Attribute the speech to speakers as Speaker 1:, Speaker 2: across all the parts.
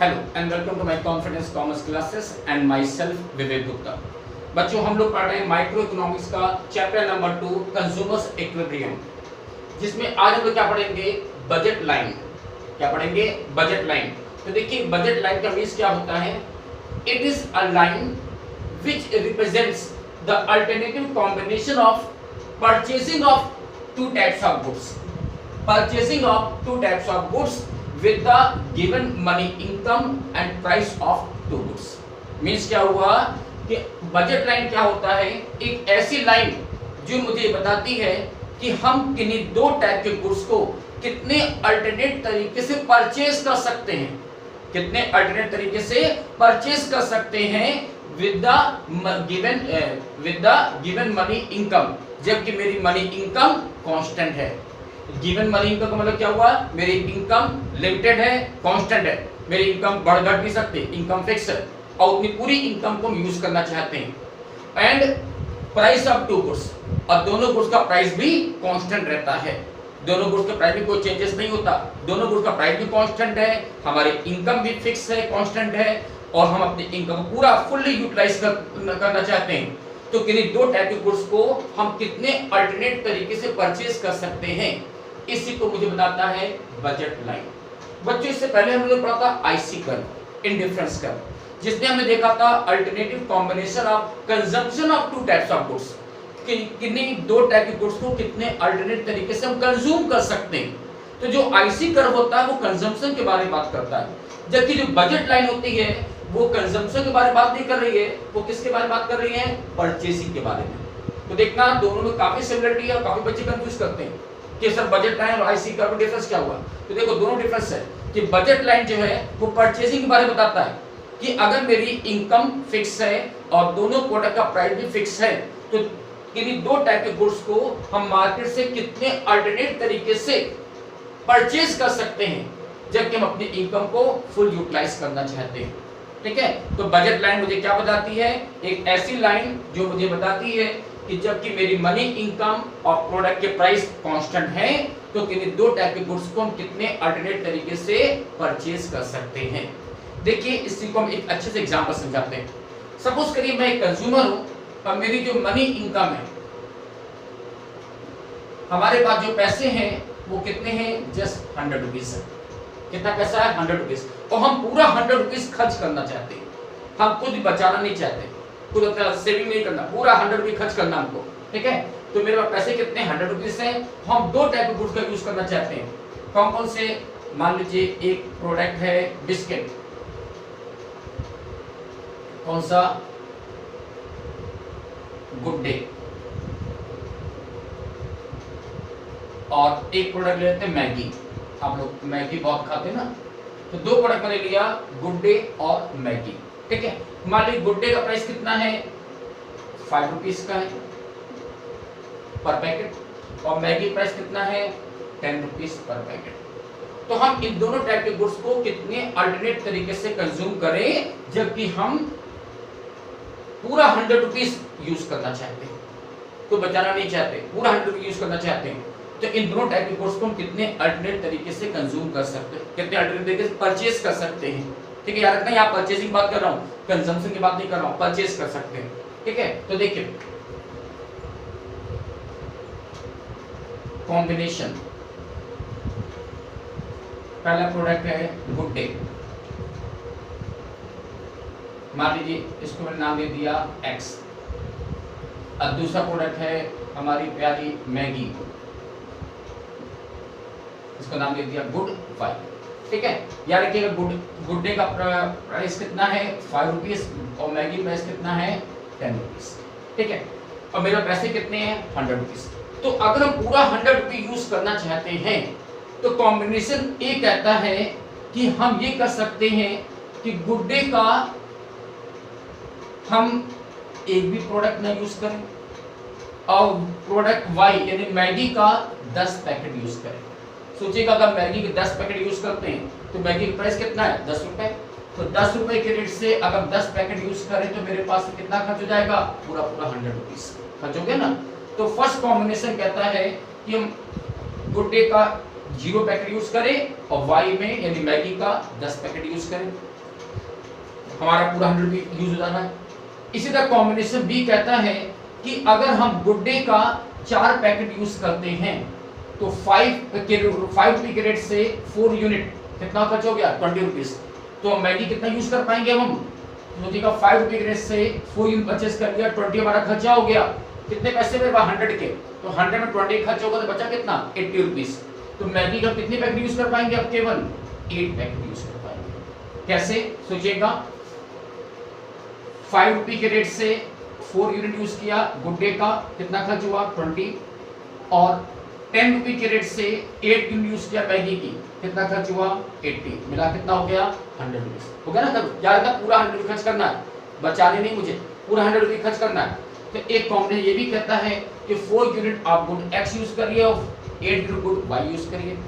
Speaker 1: Hello and welcome to my confidence commerce classes and my self Vivek Gupta. बच्चों, हम लोग पढ़ रहे हैं माइक्रो इकोनॉमिक्स का चैप्टर नंबर 2 कंज्यूमर्स इक्विलिब्रियम, जिसमें आज हम लोग क्या पढ़ेंगे? Budget line. क्या पढ़ेंगे? Budget line. तो देखिए, बजट लाइन का मीन्स क्या होता है? It is a line which represents the alternative combination of purchasing of two types of goods. Purchasing of two types of goods with the given money income and price of two goods। Means क्या हुआ कि budget line क्या होता है? एक ऐसी line जो मुझे बताती है कि हम किन्हीं दो टाइप के गुड्स को कितने अल्टरनेट तरीके से परचेज कर सकते हैं, कितने अल्टरनेट तरीके से परचेज कर सकते हैं with the given money income, जबकि मेरी मनी इनकम कांस्टेंट है। गिवन मनी इनकम का मतलब क्या हुआ? मेरी इनकम लिमिटेड है, कांस्टेंट है। मेरी इनकम बढ़ घट नहीं सकती, इनकम फिक्स है और अपनी पूरी इनकम को हम यूज करना चाहते हैं। And price of two goods, और दोनों गुड्स का प्राइस भी कांस्टेंट रहता है। दोनों गुड्स का प्राइस में कोई चेंजेस नहीं होता, दोनों गुड्स का प्राइस भी कांस्टेंट है, हमारी इनकम भी फिक्स है, कांस्टेंट है, और हम अपनी इनकम को पूरा फुल्ली यूटिलाइज करना चाहते हैं। तो किन्हीं दो टाइप के गुड्स को हम कितने अल्टरनेट तरीके से परचेज कर सकते हैं, इसी को मुझे बताता है बजट लाइन। बच्चों, इससे पहले हमने पढ़ा था आईसी कर्व, इंडिफरेंस कर्व, जिसमें हमने देखा था alternative combination of consumption of two types of goods, कि किन्हीं दो टाइप के गुड्स को कितने अल्टरनेट तरीके से हम कंज्यूम कर सकते हैं। तो जो आईसी कर्व होता है वो कंजम्पशन के बारे में बात करता है, जबकि जो बजट लाइन होती है वो कंजम्पशन के बारे में बात नहीं कर रही है, वो किसके बारे में बात कर रही है? परचेसिंग के बारे में। तो देखना, दोनों में काफी सिमिलरिटी है और काफी बच्चे कंफ्यूज करते हैं कि सर बजट लाइन और आईसी कर्व में डिफरेंस क्या हुआ। तो देखो, दोनों डिफरेंस है कि बजट लाइन जो है वो परचेसिंग के बारे में बताता है कि अगर मेरी इनकम फिक्स है और दोनों प्रोडक्ट का प्राइस भी फिक्स है, तो किन्हीं दो टाइप के गुड्स को हम मार्केट से कितने अल्टरनेट तरीके से परचेज कर सकते हैं, जबकि हम अपनी इनकम को फुल यूटिलाइज करना चाहते हैं। ठीक है, तो बजट लाइन मुझे क्या बताती है? एक ऐसी लाइन जो मुझे बताती है कि जबकि मेरी मनी इनकम और प्रोडक्ट के प्राइस कांस्टेंट है, तो किन्हीं दो टाइप के गुड्स को हम कितने अल्टरनेट तरीके से परचेज कर सकते हैं। देखिए, इसी को हम एक अच्छे से एग्जांपल समझाते हैं। सपोज करिए मैं एक कंज्यूमर हूं और मेरी जो मनी इनकम है, हमारे पास जो पैसे हैं वो कितने हैं? जस्ट 100 रुपीज है। कितना पैसा है? 100 रुपीज, और हम पूरा 100 रुपीज खर्च करना चाहते हैं। हम कुछ बचाना नहीं चाहते, कुछ अपना सेविंग नहीं करना, पूरा 100 रुपीज खर्च करना हमको। ठीक है, तो मेरे पास पैसे कितने? 100 रुपीज हैं। हम दो टाइप के गुड्स का यूज करना चाहते हैं। कौन कौन से? मान लीजिए एक प्रोडक्ट है बिस्किट। कौन सा? Good day. और एक प्रोडक्ट ले लेते हैं मैगी। आप लोग मैगी बहुत खाते हैं ना, तो दो प्रोडक्ट मैंने लिया, गुड डे और मैगी। ठीक है, मान लीजिए गुड डे का प्राइस कितना है? 5 रुपीज का है पर पैकेट, और मैगी प्राइस कितना है? 10 रुपीज पर पैकेट। तो हम इन दोनों टाइप के गुड्स को कितने अल्टरनेट तरीके से कंज्यूम करें, जबकि हम पूरा 100 रुपीज यूज करना चाहते हैं, तो बचाना नहीं चाहते, पूरा 100 रुपीज यूज करना चाहते हैं। तो इन दोनों टाइप के गुड्स को हम कितने अल्टरनेट तरीके से कंज्यूम कर सकते हैं, कितने अल्टरनेट तरीके से परचेज कर सकते हैं। ठीक है, याद रखना, यहाँ परचेसिंग बात कर रहा हूँ, कंजम्पशन की बात नहीं कर रहा हूँ, परचेज कर सकते हैं। ठीक है, तो देखिए कॉम्बिनेशन, पहला प्रोडक्ट है गुड डे। मान लीजिए इसको मैंने नाम दे दिया X। अब दूसरा प्रोडक्ट है हमारी प्यारी मैगी, इसको नाम दे दिया गुड Y। ठीक है, याद रखिएगा गुड डे का प्राइस कितना है? 5 रुपीज, और मैगी प्राइस कितना है? 10 रुपीज। ठीक है, और मेरे पैसे कितने हैं? 100 रुपीज। तो अगर हम पूरा 100 रुपीज यूज करना चाहते हैं, तो कॉम्बिनेशन ए कहता है कि हम ये कर सकते हैं कि गुड डे का हम एक भी प्रोडक्ट ना यूज करें, और प्रोडक्ट वाई यानी मैगी का 10 पैकेट यूज करें। सोचिएगा, अगर मैगी के 10 पैकेट यूज करते हैं तो मैगी का प्राइस कितना है? 10 रुपए। तो 10 रुपए के रेट से अगर 10 पैकेट यूज करें तो मेरे पास कितना खर्च हो जाएगा? पूरा 100 रुपीज खर्च हो गया ना। तो फर्स्ट कॉम्बिनेशन कहता है कि हम गुड डे का 0 पैकेट यूज करें और y में यानी मैगी का 10 पैकेट यूज करें, हमारा पूरा 100 भी यूज हो जाना है। इसी तरह कॉम्बिनेशन बी कहता है कि अगर हम गुड डे का 4 पैकेट यूज करते हैं तो 5 रुपए के रेट से 4 यूनिट कितना खर्च हो गया 20 रुपीज। तो मैगी कितना यूज कर पाएंगे हम, सोचिएगा 5 रुपए के रेट से 4 यूनिट परचेस कर लिया, 20 हमारा खर्चा हो गया, कितने पैसे मेरे पास 100 के, तो 100 में 20 खर्च होगा तो बचा कितना 80 रुपीज। तो मैगी का कितने पैकेट यूज कर पाएंगे, अब केवल 8 पैकेट यूज कर पाएंगे। कैसे सोचिएगा, 5 रुपए के रेट से 4 यूनिट यूज किया, गुड डे का कितना खर्च हुआ 20, और 10 रुपए के रेट से 8 यूनिट यूज किया मैगी की, कितना खर्च हुआ 80, मिला कितना हो गया 100 रुपीज हो गया ना। तब ज्यादा पूरा 100 रुपये खर्च करना है, बचाने नहीं मुझे, पूरा 100 रुपये खर्च करना है। तो एक कॉम्बिनेशन ये भी कहता है कि 4 यूनिट आप गुड एक्स यूज करिए और 8 यूनिट गुड वाई यूज करिए।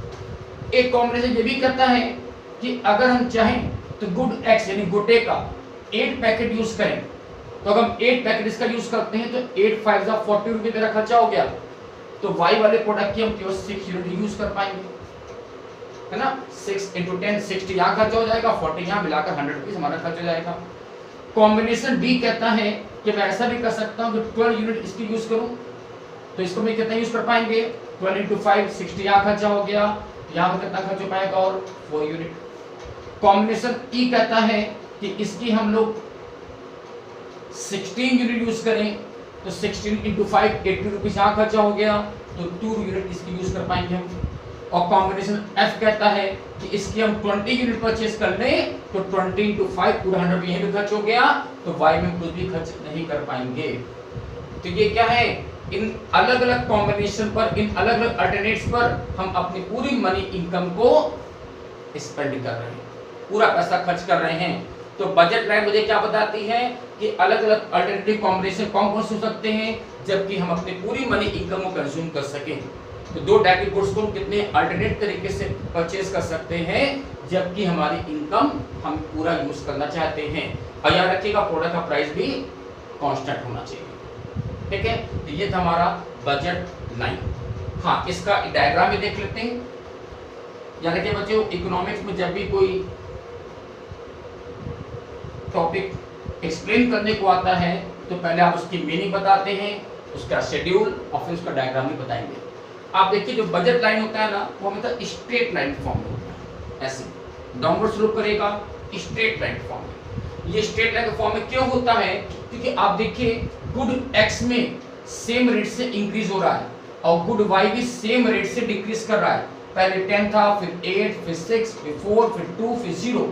Speaker 1: एक कॉम्बिनेशन ये भी कहता है कि अगर हम चाहें तो गुड एक्स यानी गुड डे का 8 पैकेट यूज करें, तो अगर हम 8 पैकेट इसका यूज करते हैं तो 8 5 40 रुपये मेरा खर्चा हो गया, तो वाई वाले प्रोडक्ट की हम केवल 6 यूनिट यूज कर पाएंगे, है ना। 6 × 10 60 यहाँ खर्च हो जाएगा, 40 यहाँ मिलाकर 100 रुपीज हमारा खर्च हो जाएगा। कॉम्बिनेशन डी कहता है कि मैं ऐसा भी कर सकता हूँ कि 12 यूनिट इसकी यूज करूँ, तो इसको मैं कितना यूज कर पाएंगे 12 × 5 60 यहाँ खर्चा हो गया, यहाँ पर कितना खर्च हो पाएगा और 4 यूनिट। कॉम्बिनेशन ई कहता है कि इसकी हम लोग 16 यूनिट यूज करें, तो 16 × 5 80 रुपीज यहाँ खर्चा हो गया, तो 2 यूनिट इसकी यूज कर पाएंगे हम। और कॉम्बिनेशन एफ कहता है कि इसकी हम 20 यूनिट परचेस कर लें, तो 20 × 5 पूरा 100 यहीं पे खर्च हो गया, तो वाई में कुछ भी खर्च नहीं कर पाएंगे। तो ये क्या है, इन अलग अलग कॉम्बिनेशन पर, इन अलग अलग अल्टरनेट्स पर हम अपनी पूरी मनी इनकम को स्पेंड कर रहे हैं, पूरा पैसा खर्च कर रहे हैं। तो बजट लाइन मुझे क्या बताती है कि अलग अलग अल्टरनेटिव कॉम्बिनेशन कौन कौन से हो सकते हैं, जबकि हम अपनी पूरी मनी इनकम को कंज्यूम कर सकें। तो 2 टाइप के गुड्स को हम कितने अल्टरनेट तरीके से परचेज कर सकते हैं, जबकि हमारी इनकम हम पूरा यूज करना चाहते हैं। और याद रखिएगा प्रोडक्ट का प्राइस भी कांस्टेंट होना चाहिए, ठीक है। तो ये था हमारा बजट लाइन। हाँ, इसका डायग्राम भी देख लेते हैं। याद रखिए बच्चों, इकोनॉमिक्स में जब भी कोई टॉपिक एक्सप्लेन करने को आता है तो पहले आप उसकी मीनिंग बताते हैं, उसका शेड्यूल और फिर उसका डायग्राम भी बताएंगे। आप देखिए जो बजट लाइन होता है ना, वो हमेशा स्ट्रेट लाइन फॉर्म में होता है, ऐसे डाउनवर्ड स्लोप करेगा स्ट्रेट लाइन फॉर्म में। ये स्ट्रेट लाइन के फॉर्म में क्यों होता है, क्योंकि आप देखिए गुड एक्स में सेम रेट से इंक्रीज हो रहा है और गुड वाई भी सेम रेट से डिक्रीज कर रहा है। पहले 10 था, फिर 8, फिर 6, फिर 4, फिर 2, फिर 0।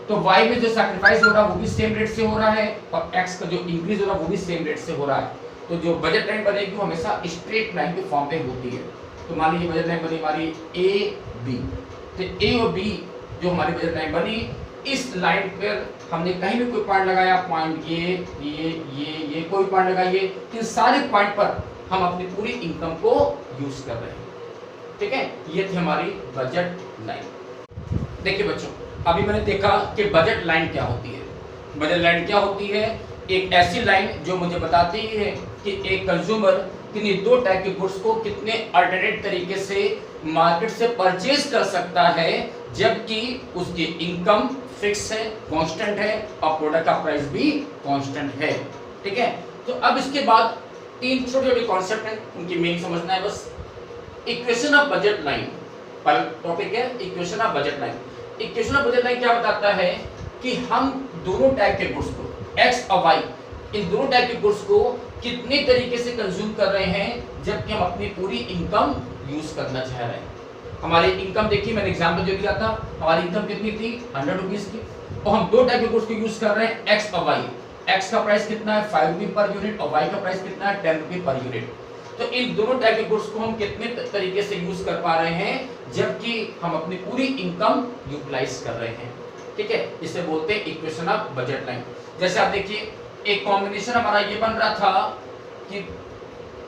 Speaker 1: तो y में जो सैक्रिफाइस हो रहा है वो भी सेम रेट से हो रहा है और x का जो इंक्रीज हो रहा है वो भी सेम रेट से हो रहा है। तो जो बजट लाइन बनेगी वो हमेशा स्ट्रेट लाइन के फॉर्म पे होती है। तो मान लीजिए बजट लाइन बनी हमारी ए बी, तो ए और बी जो हमारी बजट लाइन बनी, इस लाइन पर हमने कहीं भी कोई पॉइंट लगाया, पॉइंट ये कोई पॉइंट लगाइए, इन सारे पॉइंट पर हम अपनी पूरी इनकम को यूज कर रहे हैं, ठीक है। ये थी हमारी बजट लाइन। देखिए बच्चों, अभी मैंने देखा कि बजट लाइन क्या होती है। बजट लाइन क्या होती है, एक ऐसी लाइन जो मुझे बताती है कि एक कंज्यूमर किन्हीं 2 टाइप के गुड्स को कितने अल्टरनेट तरीके से मार्केट से परचेज कर सकता है, जबकि उसकी इनकम फिक्स है, कांस्टेंट है और प्रोडक्ट का प्राइस भी कांस्टेंट है, ठीक है। तो अब इसके बाद 3 छोटे-छोटे कॉन्सेप्ट हैं, उनकी मीनिंग समझना है बस। इक्वेशन ऑफ बजट लाइन, पहला टॉपिक है equation of budget line. Equation of budget line क्या बताता है कि हम दोनों टाइप के गुड्स को, एक्स और वाई, इन दोनों टाइप के गुड्स को कितने तरीके से कंज्यूम कर रहे हैं, जबकि हम अपनी पूरी इनकम यूज करना चाह रहे हैं। हमारी इनकम देखिए, मैंने एग्जाम्पल जो दिया था, हमारी इनकम कितनी थी 100 रुपीज की, और हम 2 टाइप के गुड्स को यूज कर रहे हैं, एक्स और वाई। एक्स का प्राइस कितना है 5 रुपये पर यूनिट और वाई का प्राइस कितना है 10 रुपये पर यूनिट। तो इन दोनों टाइप के गुड्स को हम कितने तरीके से यूज कर पा रहे हैं, जबकि हम अपनी पूरी इनकम यूटिलाइज कर रहे हैं, ठीक है। इसे बोलते हैं इक्वेशन ऑफ बजट लाइन। जैसे आप देखिए, एक कॉम्बिनेशन हमारा ये बन रहा था कि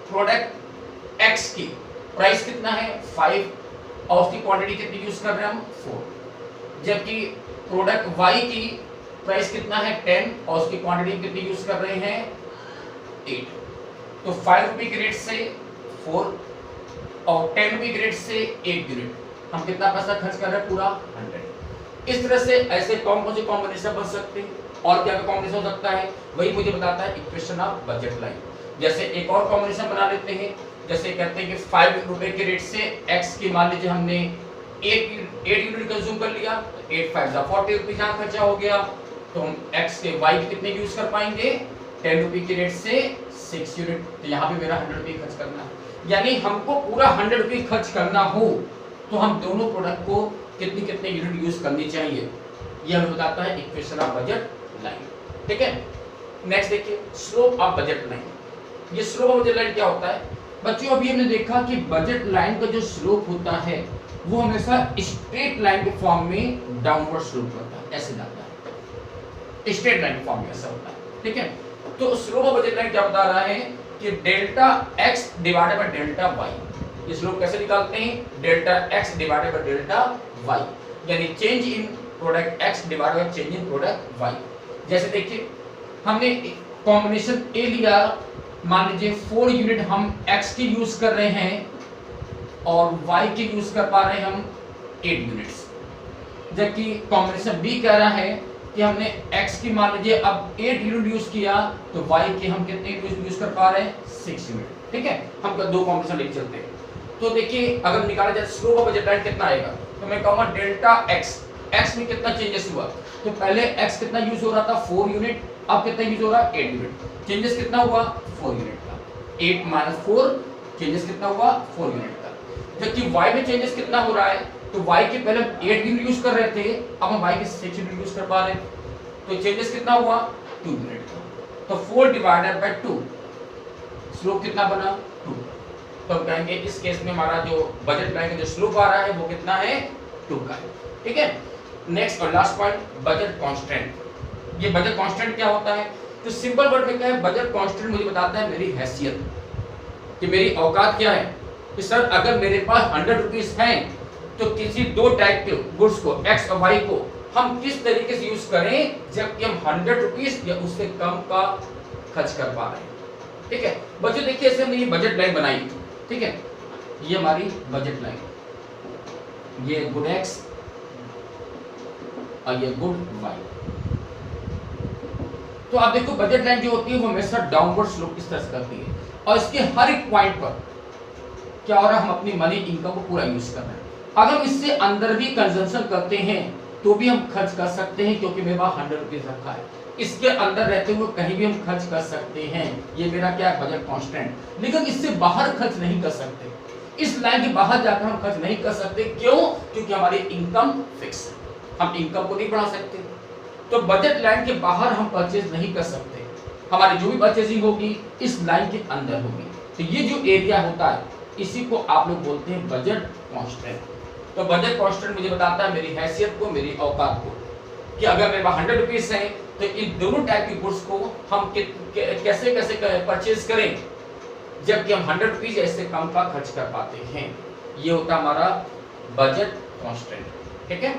Speaker 1: प्रोडक्ट एक्स की प्राइस कितना है 5 और उसकी क्वांटिटी कितनी यूज कर रहे हैं हम 4, जबकि प्रोडक्ट वाई की प्राइस कितना है 10 और उसकी क्वांटिटी कितनी यूज कर रहे हैं 8। तो 5 रुपये के रेट से 4 और 10 रुपए की रेट से 1 यूनिट हम कितना पैसा खर्च कर रहे हैं? पूरा 100। इस तरह से ऐसे कौन से कॉम्बिनेशन बन सकते हैं और क्या कॉम्बिनेशन हो सकता है, वही मुझे बताता है इक्वेशन ऑफ बजट लाइन। जैसे एक और कॉम्बिनेशन बना लेते हैं, जैसे कहते हैं कि 5 रुपए के रेट से x की मान लीजिए हमने 8 यूनिट कंज्यूम कर लिया, 8 5 जा 40 रुपए जहाँ खर्चा हो गया, तो हम x के y के कितने यूज कर पाएंगे? 10 रुपए की रेट से 6 यूनिट। तो यहाँ पे मेरा 100 रुपए खर्च करना है, यानी हमको पूरा 100 रुपए खर्च करना हो तो हम दोनों प्रोडक्ट को कितनी कितने यूनिट यूज करनी चाहिए, ये हमें बताता है इक्वेशन ऑफ बजट लाइन। ठीक है, नेक्स्ट देखिए स्लोप ऑफ बजट लाइन। ये स्लोप ऑफ बजट लाइन क्या होता है बच्चों? अभी हमने देखा कि बजट लाइन का जो स्लोप होता है वो हमेशा स्ट्रेट लाइन के फॉर्म में डाउनवर्ड स्लोप होता है, ऐसे जाता है, स्ट्रेट लाइन के फॉर्म में ऐसा होता है। ठीक है, तो स्लोप ऑफ बजट लाइन क्या बता रहा है कि delta x divided by delta y। ये स्लोप कैसे निकालते हैं? Delta x divided by delta y, यानी change in product x divided by change in product y। जैसे देखिए हमने कॉम्बिनेशन A लिया, मान लीजिए 4 यूनिट हम x की यूज कर रहे हैं और y के यूज कर पा रहे हैं हम 8 यूनिट्स, जबकि कॉम्बिनेशन B कह रहा है कि हमने x की मान लीजिए अब 8 यूनिट यूज किया तो y के हम कितने यूज कर पा रहे हैं? 6 यूनिट। ठीक है, हम दो कॉम्बिनेशन लेके चलते हैं। तो देखिए अगर निकाला जाए स्लोप ऑफ बजट लाइन कितना आएगा, तो मैं कहूँगा डेल्टा x में कितना चेंजेस हुआ। तो पहले x कितना यूज हो रहा था? 4 यूनिट, अब कितना यूज हो रहा है? 8 यूनिट। चेंजेस कितना हुआ? 4 यूनिट का। 8 माइनस 4 चेंजेस कितना हुआ? 4 यूनिट का। जबकि y में चेंजेस कितना हो रहा है? तो y के पहले 8 यूनिट यूज कर रहे थे, अब हम y के 6 यूनिट यूज कर पा रहे हैं, तो चेंजेस कितना हुआ? 2 यूनिट का। तो 4 डिवाइडेड बाय 2 स्लोप कितना बना? 2। तो हम कहेंगे इस केस में हमारा जो बजट लाइन का जो स्लोप आ रहा है वो कितना है? 2 का है। ठीक है, नेक्स्ट और लास्ट पॉइंट बजट कांस्टेंट। ये बजट कांस्टेंट क्या होता है? तो सिंपल वर्ड में क्या है, बजट कांस्टेंट मुझे बताता है मेरी हैसियत, कि मेरी औकात क्या है। कि सर अगर मेरे पास 100 रुपीज हैं तो किसी दो टाइप के गुड्स को x और y को हम किस तरीके से यूज करें जबकि हम 100 रुपीज या उससे कम का खर्च कर पा रहे हैं। ठीक है बच्चों, देखिए ऐसे हमने ये बजट लाइन बनाई। ठीक है, ये हमारी बजट लाइन, ये गुड x और ये गुड y। तो आप देखो बजट लाइन जो होती है वो हमेशा डाउनवर्ड स्लोप इस तरह से करती है, और इसके हर एक पॉइंट पर क्या हो रहा है, हम अपनी मनी इनकम को पूरा यूज कर रहे हैं। अगर हम इससे अंदर भी कंजम्पशन करते हैं तो भी हम खर्च कर सकते हैं, क्योंकि मेरे पास 100 रुपीज रखा है, इसके अंदर रहते हुए कहीं भी हम खर्च कर सकते हैं। ये मेरा क्या है, बजट कांस्टेंट। लेकिन इससे बाहर खर्च नहीं कर सकते, इस लाइन के बाहर जाकर हम खर्च नहीं कर सकते। क्यों? क्योंकि हमारी इनकम फिक्स है, हम इनकम को नहीं बढ़ा सकते। तो बजट लाइन के बाहर हम परचेज नहीं कर सकते, हमारी जो भी परचेजिंग होगी इस लाइन के अंदर होगी। तो ये जो एरिया होता है इसी को आप लोग बोलते हैं बजट कांस्टेंट। तो बजट कांस्टेंट मुझे बताता है मेरी हैसियत को, मेरी औकात को, कि अगर मेरे पास 100 रुपीज है तो इन दोनों टाइप की गुड्स को हम कैसे कैसे परचेज करें जबकि हम 100 रुपीज इससे कम का खर्च कर पाते हैं। ये होता हमारा बजट कांस्टेंट। ठीक है।